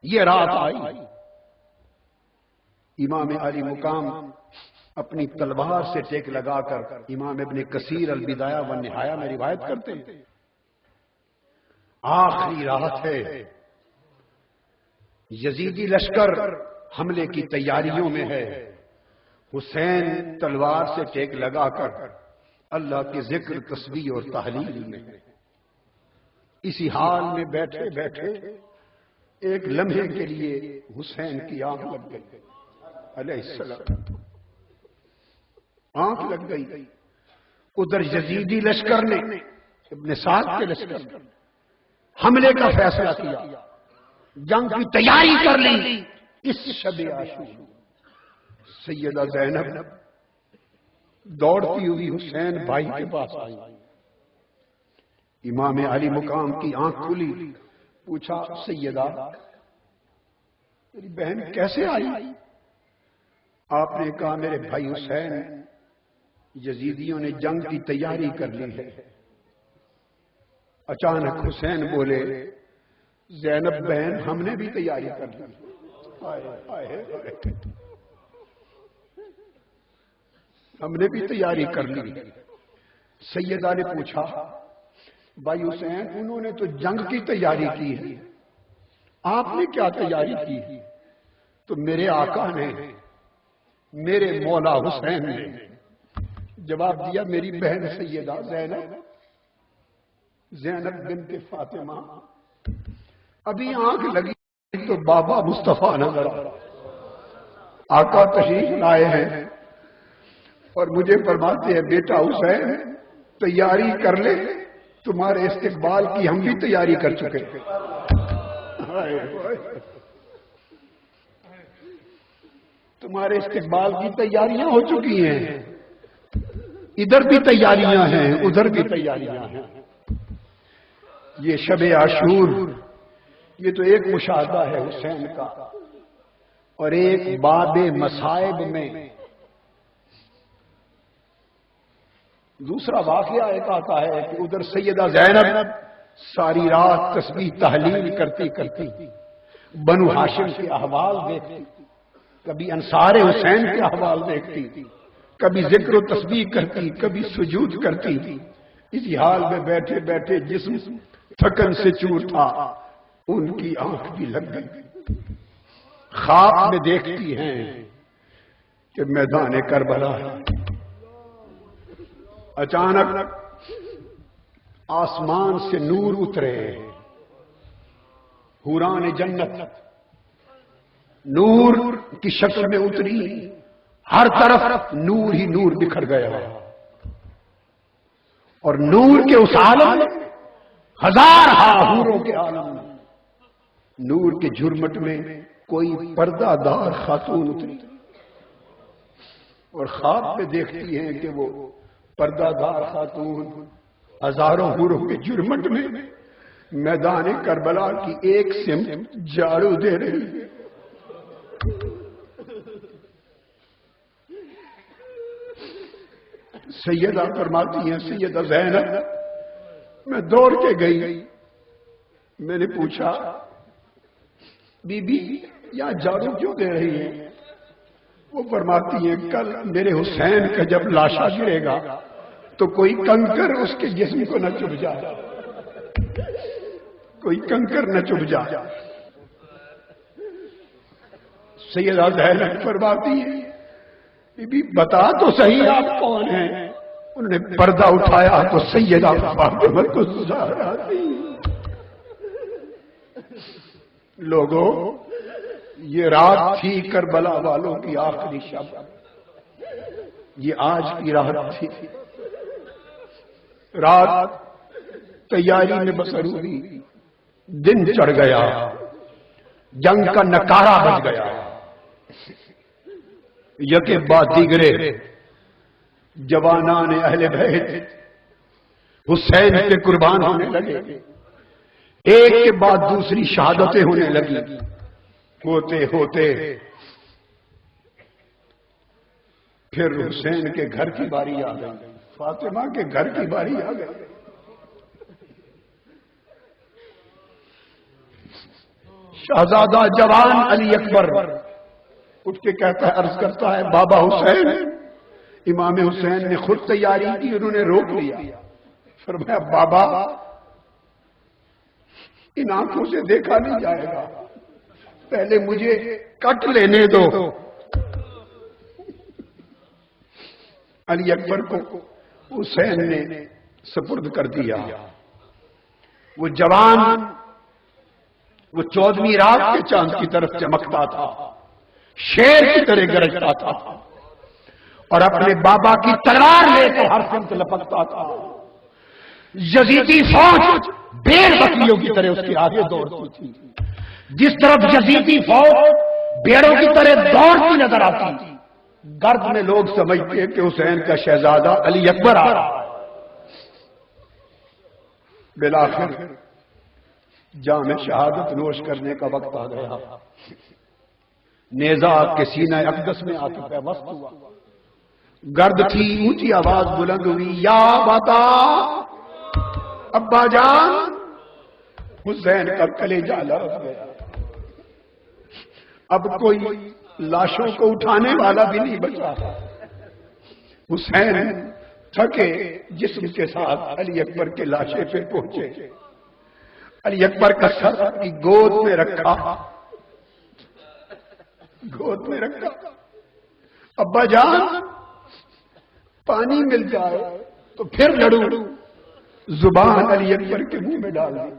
یہ رات آئی، امام علی مقام اپنی تلوار سے ٹیک لگا کر، امام ابن کثیر البدایہ والنہایہ میں روایت کرتے ہیں، آخری رات ہے، یزیدی لشکر حملے کی تیاریوں میں ہے، حسین تلوار سے ٹیک لگا کر اللہ کے ذکر، تسبیح اور تحلیل میں ہے۔ اسی حال میں بیٹھے بیٹھے ایک لمحے کے لیے حسین کی آنکھ لگ گئی علیہ السلام، آنکھ لگ گئی۔ ادھر یزیدی لشکر نے، ابن سعد کے لشکر نے حملے کا فیصلہ کیا، جنگ کی تیاری کر لی۔ اس شب عاشور سیدہ زینب دوڑتی ہوئی حسین بھائی کے پاس آئی، امام علی مقام کی آنکھ کھلی، پوچھا سیدہ میری بہن کیسے آئی؟ آپ نے کہا میرے بھائی حسین، یزیدیوں نے جنگ کی تیاری کر لی ہے۔ اچانک حسین بولے زینب بہن ہم نے بھی تیاری کر لی۔ ہم نے بھی تیاری کر لی۔ سیدہ نے پوچھا بھائی حسین انہوں نے تو جنگ کی تیاری کی ہے، آپ نے کیا تیاری کی؟ تو میرے آقا نے، میرے مولا حسین نے جواب دیا میری بہن سیدہ زینب بنت فاطمہ ابھی آنکھ لگی تو بابا مصطفیٰ نظر آقا تشریف لائے ہیں اور مجھے فرماتے ہیں بیٹا حسین تیاری کر لے، تمہارے استقبال کی ہم بھی تیاری کر چکے۔ تمہارے استقبال کی تیاریاں ہو چکی ہیں، ادھر بھی تیاریاں ہیں ادھر بھی تیاریاں ہیں۔ یہ شب عاشور یہ تو ایک مشاہدہ ہے حسین کا، اور ایک باب مصائب میں دوسرا واقعہ ایک آتا ہے کہ ادھر سیدہ زینب ساری رات تسبیح تحلیل کرتی کرتی بنو ہاشم کے احوال دیکھتی، کبھی انصار حسین کے احوال دیکھتی، کبھی ذکر و تسبیح کرتی، کبھی سجود کرتی۔ اسی حال میں بیٹھے بیٹھے جسم تھکن سے چور تھا، ان کی آنکھ بھی لگ گئی۔ خواب میں دیکھتی ہیں کہ میدان کربلا ہے، اچانک آسمان سے نور اترے، حوران جنت نور کی شکل میں اتری، ہر طرف نور ہی نور بکھر گیا، اور نور کے اس عالم میں ہزار حوروں کے عالم میں نور کے جھرمٹ میں کوئی پردہ دار خاتون اتری، اور خواب میں دیکھتی ہیں کہ وہ پردہ دار خاتون ہزاروں حوروں کے جھرمٹ میں میدان کربلا کی ایک سمت جھاڑو دے رہی ہے۔ سیدہ فرماتی ہیں سیدہ زینب میں دوڑ کے گئی، میں نے پوچھا بی بی یہاں جھاڑو کیوں دے رہی ہے؟ وہ فرماتی ہیں کل میرے حسین کا جب لاشا گرے گا تو کوئی کنکر اس کے جسم کو نہ چبھ جائے، کوئی کنکر نہ چبھ جائے۔ سیدہ زینب فرماتی ہے بی بی بتا تو صحیح آپ کون ہیں؟ انہوں نے پردہ اٹھایا تو سیدہ فاطمہ کو زہرا تھی۔ لوگوں یہ رات تھی کربلا والوں کی آخری شب، یہ آج کی رات تھی، رات تیاری میں بسر ہوئی، دن چڑھ گیا، جنگ کا نکارہ بج گیا، یکے بعد دیگرے جوانان اہل بیت حسین کے قربان ہونے لگے، ایک کے بعد دوسری شہادتیں ہونے لگی، ہوتے ہوتے پھر حسین کے گھر کی باری آ گئی، فاطمہ کے گھر کی باری آ گئی۔ شہزادہ جوان علی اکبر اٹھ کے کہتا ہے، عرض کرتا ہے بابا حسین۔ امام حسین نے خود تیاری کی، انہوں نے روک لیا، فرمایا بابا ان آنکھوں سے دیکھا نہیں جائے گا، پہلے مجھے کٹ لینے دو۔ علی اکبر کو حسین نے سپرد کر دیا۔ وہ جوان وہ 14ویں رات کے چاند کی طرف چمکتا تھا، شیر کی طرح گرجتا تھا اور اپنے بابا کی تلوار لے کر ہر سمت لپکتا تھا۔ یزیدی فوج بھیڑ بکریوں کی طرح اس کے آگے دوڑتی تھی، جس طرف یزیدی فوج بھیڑوں کی طرح دوڑتی نظر آتی، گرد میں لوگ سمجھتے کہ حسین کا شہزادہ علی اکبر آ رہا ہے۔ بالآخر جام شہادت نوش کرنے کا وقت آ گیا۔ نیزہ کے سینہ اقدس میں آ کے پیوست ہوا، گرد تھی، اونچی آواز بلند ہوئی، یا باتا ابا جان۔ حسین کا کلیجہ لرز گیا۔ اب کوئی لاشوں کو اٹھانے والا بھی نہیں بچا۔ حسین تھکے جسم کے ساتھ علی اکبر کے لاشے پہ پہنچے، علی اکبر کا سر اپنی گود میں رکھا، گود میں رکھا۔ ابا جان پانی مل جائے تو پھر لڑوں۔ زبان علی اکبر کے منہ میں ڈال دی،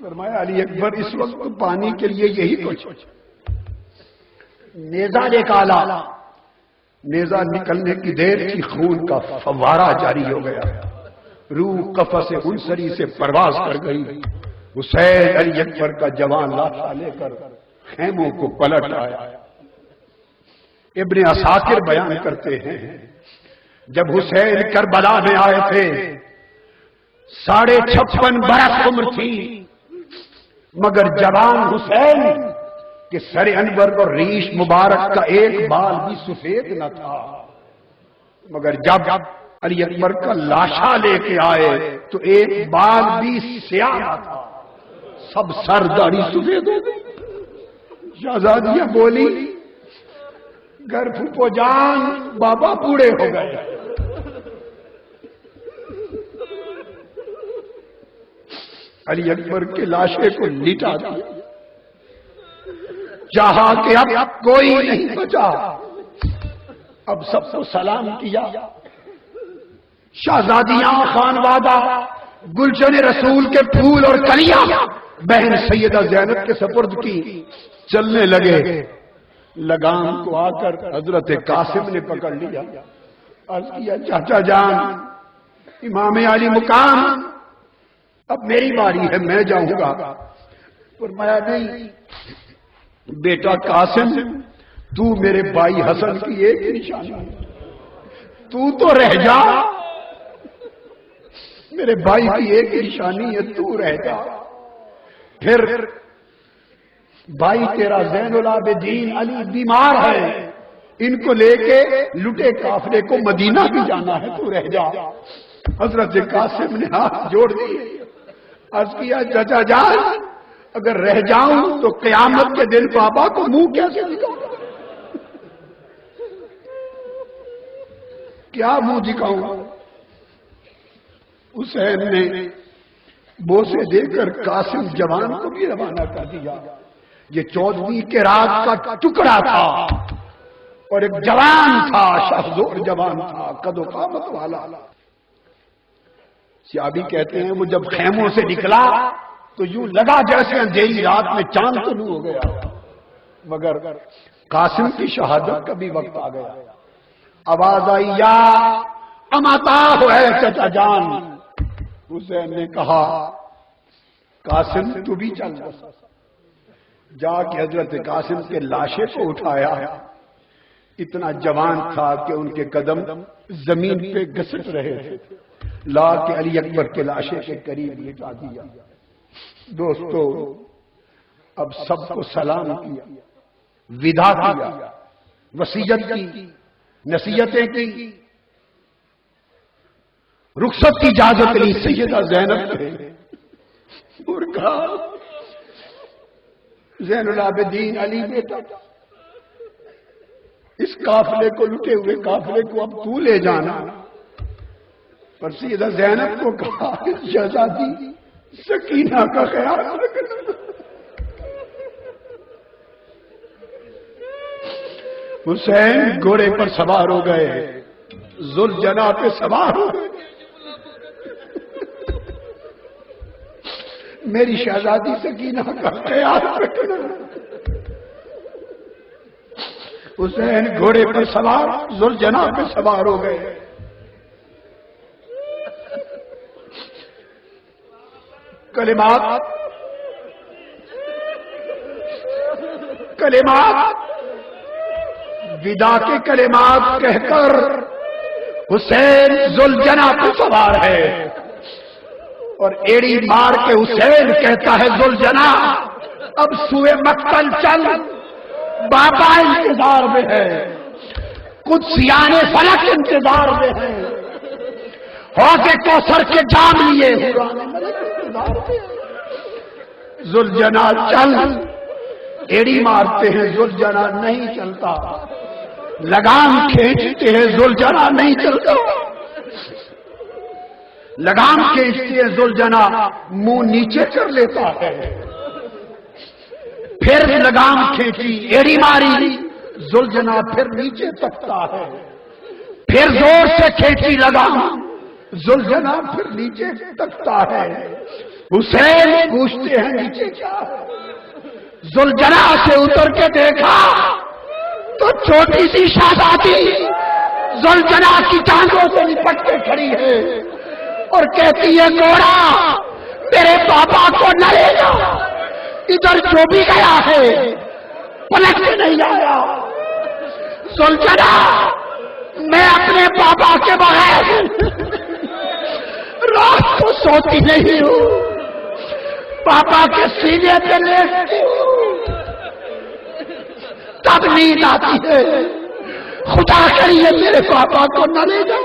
فرمایا علی اکبر اس وقت پانی کے لیے یہی کچھ۔ نیزہ نکالا، نیزہ نکلنے کی دیر کی، خون کا فوارہ جاری ہو گیا، روح قفس انصری سے پرواز کر گئی۔ حسین علی اکبر کا جوان لاشا لے کر خیموں کو پلٹ آیا۔ ابن عساکر بیان کرتے ہیں جب حسین کربلا میں آئے تھے 56.5 برس عمر تھی، مگر جوان حسین کہ سر انور اور ریش مبارک کا ایک بال بھی سفید نہ تھا، مگر جب علی اکبر کا لاشا لے کے آئے تو ایک بال بھی سیاہ نہ تھا، سب سر داڑھی سفید ہو گئی۔ شہزادیاں بولی گر پھوپھو جان بابا بوڑھے ہو گئے۔ علی اکبر کے لاشے کو لٹا دیا، چاہا کہ اب کوئی نہیں بچا، اب سب کو سلام کیا۔ شہزادیاں خانوادہ گلشن رسول کے پھول اور کلیاں بہن سیدہ زینب کے سپرد کی، چلنے لگے۔ لگام کو آ کر حضرت قاسم نے پکڑ لیا، عرض کیا چاچا جان امام علی مقام، اب میری باری ہے، میں جاؤں گا۔ فرمایا نہیں بیٹا قاسم، تو میرے بھائی حسن کی ایک نشانی ہے، تو رہ جا، میرے بھائی کی ایک نشانی ہے، تو رہ جا۔ پھر بھائی تیرا زین العابدین علی بیمار ہے، ان کو لے کے لٹے قافلے کو مدینہ بھی جانا ہے، تو رہ جا۔ حضرت قاسم نے ہاتھ جوڑ دیے، عرض کیا چچا جان اگر رہ جاؤں تو قیامت کے دن بابا کو منہ کیسے دکھاؤں، کیا منہ دکھاؤں؟ حسین نے بوسے دے کر قاسم جوان کو بھی روانہ کر دیا۔ یہ 14ویں کے رات کا ٹکڑا تھا اور ایک جوان تھا، شہزور جوان تھا، قد و قامت والا۔ سیابی کہتے ہیں وہ جب خیموں سے نکلا تو یوں لگا جیسے اندھیری رات میں چاند طلوع ہو گیا، مگر قاسم کی شہادت کا بھی وقت آ گیا۔ آواز آئی یا اماتا ہو ہے چچا جان۔ حسین نے کہا قاسم تو بھی چل جا کے حضرت قاسم کے لاشے کو اٹھایا۔ اتنا جوان تھا کہ ان کے قدم زمین پہ گھسٹ رہے تھے، لا کے علی اکبر کے لاشے کے قریب لٹا دیا۔ دوستو اب سب کو سلام کیا، ودا کیا، وصیت کی، نصیحتیں کی، رخصت کی اجازت لی سیدہ زینب نے اور کہا زین العابدین علی بیٹا اس قافلے کو لٹے ہوئے قافلے کو اب تو لے جانا. پر سیدہ زینب کو کہا شہزادی سکینہ کا خیال رکھنا. حسین گھوڑے پر سوار ہو گئے, ذوالجناح پہ سوار ہو گئے. میری شہزادی سکینہ کا خیال رکھنا. حسین گھوڑے پر سوار ذوالجناح پہ سوار ہو گئے. کلمات ودا کے کلمات کہہ کر حسین ذوالجناح پہ سوار ہے اور ایڑی مار کے حسین کہتا ہے ذوالجناح اب سوئے مقتل چل, بابا انتظار میں ہے, قدسیان فلک انتظار میں ہے, حوض کوثر کے جام لیے ذوالجناح چل. ایڑی مارتے ہیں ذوالجناح نہیں چلتا, لگام کھینچتے ہیں ذوالجناح نہیں چلتا, لگام کھینچتے ہیں ذوالجناح منہ نیچے کر لیتا ہے, پھر لگام کھینچی ایڑی ماری ذوالجناح پھر نیچے تکتا ہے, پھر زور سے کھینچی لگام ذوالجناح پھر نیچے تکتا ہے. حسین پوچھتے ہیں نیچے کیا ہے؟ ذوالجناح سے اتر کے دیکھا تو چھوٹی سی شہزادی ذوالجناح کی ٹانگوں سے لپٹ کے کھڑی ہے اور کہتی ہے گھوڑا تیرے پاپا کو نہ لے جا, ادھر جو بھی گیا ہے پلٹ کے نہیں آیا. ذوالجناح میں اپنے پاپا کے بغیر رات کو سوتی نہیں ہوں, پاپا کے سینے پہ لیٹتی ہوں, تب نیند آتی ہے. خدا کریے میرے پاپا کو نہ لے جا,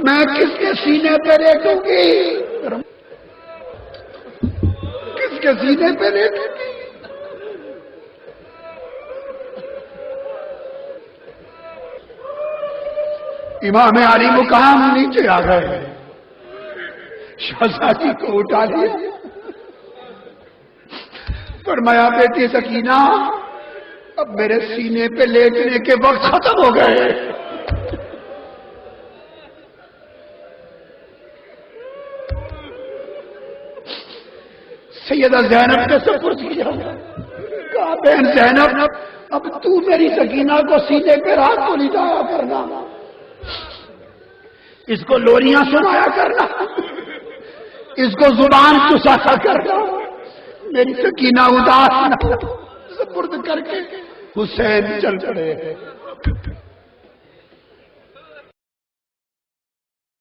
میں کس کے سینے پہ لیٹوں گی, کس کے سینے پہ لیٹوں گی. امام علی مقام نیچے آ گئے, شہزادی کو اٹھا لیا, فرمایا بیٹی سکینہ اب میرے سینے پہ لیٹنے کے وقت ختم ہو گئے. سیدہ زینب کے سپرد کیا, کہا بہن زینب اب تو میری سکینہ کو سینے پہ رات کو لٹایا کرنا, اس کو لوریاں سنایا کرنا, اس کو زبان چسایا کرنا, میری سکینہ اداس نہ. سپرد کر کے حسین چل پڑے.